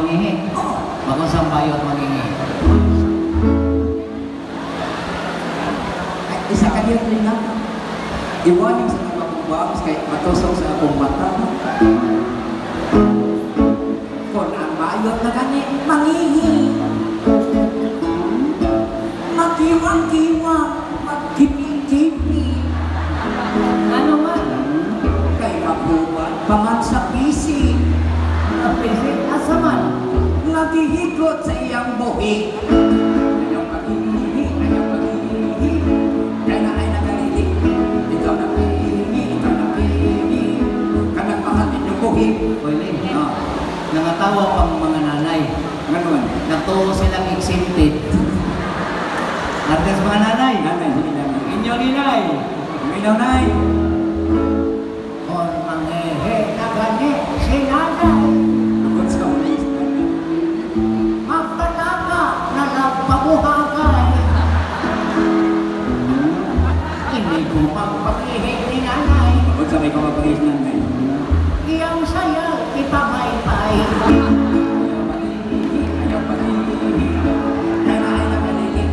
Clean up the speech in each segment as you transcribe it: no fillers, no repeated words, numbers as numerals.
mangihi. Bakong sambayo at mangihi. Isa ka niya rin na. Iwanin sa nagpapubang kahit matusaw sa akong mata. Kung ang bayot na gani, mangihi. Magkiwang-kiwang, magkipi-kipi. Ano man? Kay mabuwan, paman sa pisi. Ang pisi, asa man? Nagihigot sa iyang buhi. Ayaw maghihi, ayaw maghihi. Kaya na ay nagalili. Ikaw na pihi, ikaw na pihi. Kanang mahal ninyong buhi. Pwede. Nangatawa pang mga nanay. Ngayon, Natuo silang exempted. Artes mga nanay. nanay, hindi nanay. Inyo ninay. May nanay. Or mangihi na gani si nanay. Lugod sa ulis. Magpataka na nagpabuhagay. Hindi ko magpakihi ni nanay. Lugod sa may kamapagis nanay. Iyang saya ipabay-bay. Ayaw maghihi, ayaw maghihi. Kaya na ay nagalili.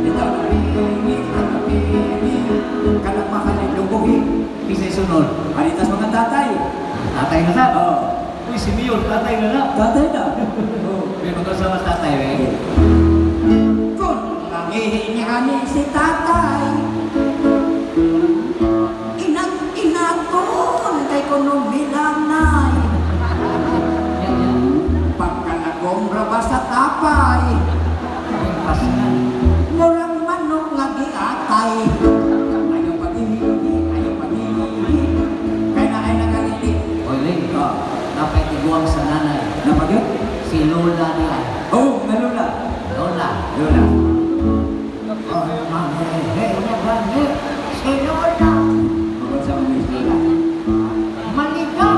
Ikaw na pihi, ikaw na pihi. Kanang mahal ninyong buhi. Kisay sunod. Panitas mga tatay. Tatay na sa. Oo. Uy, si Miyon, tatay na na. Tatay na. May magkasama sa tatay, eh. Kung nangihi niya ni si tatay, inag-inagton kay kuno bilanay. Yan, yan. Pagkanagombra ba sa tapay, Yung pasingan. murang manok lagi atay. Ayaw pag-ihi, ayaw pag-ihi. Kaya na ay nagalili. Oy, Ling. Napay tiguang sa nanay. Napagod? Si Lola niya. Oo, nalula. Lola. Lula. Or mangihi na gani si Lola. Bukod sa mga isla. Maligaw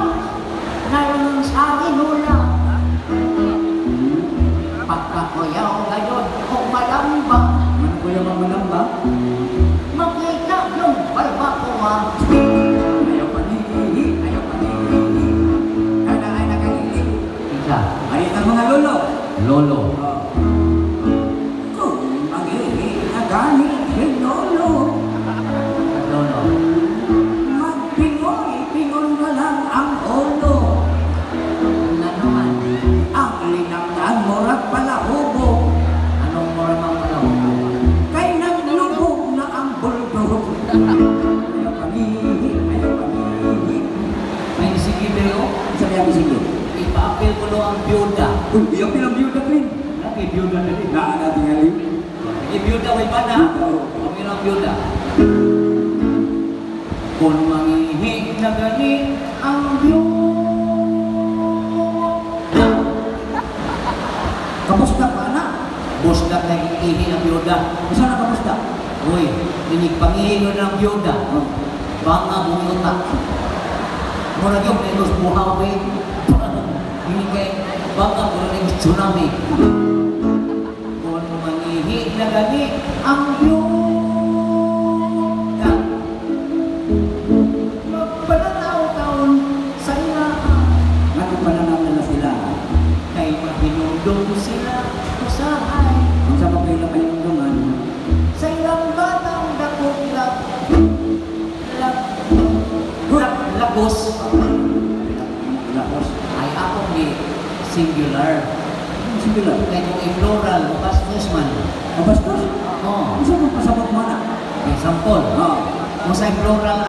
na lang sa Lola. Pagkakuyaw ngayon kung malambang, Ano ko yung mga namba? makita yung barbacoa. Ayaw pag-ihi, ayaw pag-ihi. Kaya na ay nagalili. Isa, Maritang mga lolo. Lolo. Kung mangihi na gani si lolo, Lolo. magpingoy-pingon na lang ang ulo. Ano man? Ang linamnan morat palahubo, Anong moramang panahon? kay naglubog na ang bulldog. Ayaw pag-ihi, ayaw pag-ihi. May isigibiro, Sabi ang sige. ipaapil ko lo ang byuda. Uy, iyong pinang-biyuda rin. Lagi byuda na rin. Naanabi nga rin. Hindi byuda may bana. Kami ang byuda. Kung mangihi na gani ang byuda. Kamusta pa na? Busdak na ihi ang byuda. Saan na kamusta? Uy, dinig pangihingo ng byuda. Baka bumutak. Mura yung netos buhawi. Hindi kay baka mura yung tsunami. Kung mangihi na gani ang byuda. Magpanataw-taon sa ilaan. Nagpananaw na sila. Kay mahinundong sila usahay. Kung sa mapailang kayong naman, Sa ilang batang dakot-lak. Lagos. lapos. Ay ako ni singular. Sige lang. Kaya kung i-plural, bastos man. Mabastos? Oo. Isa kong pasabot mo na. Example. Oo. Kung sa i-plural,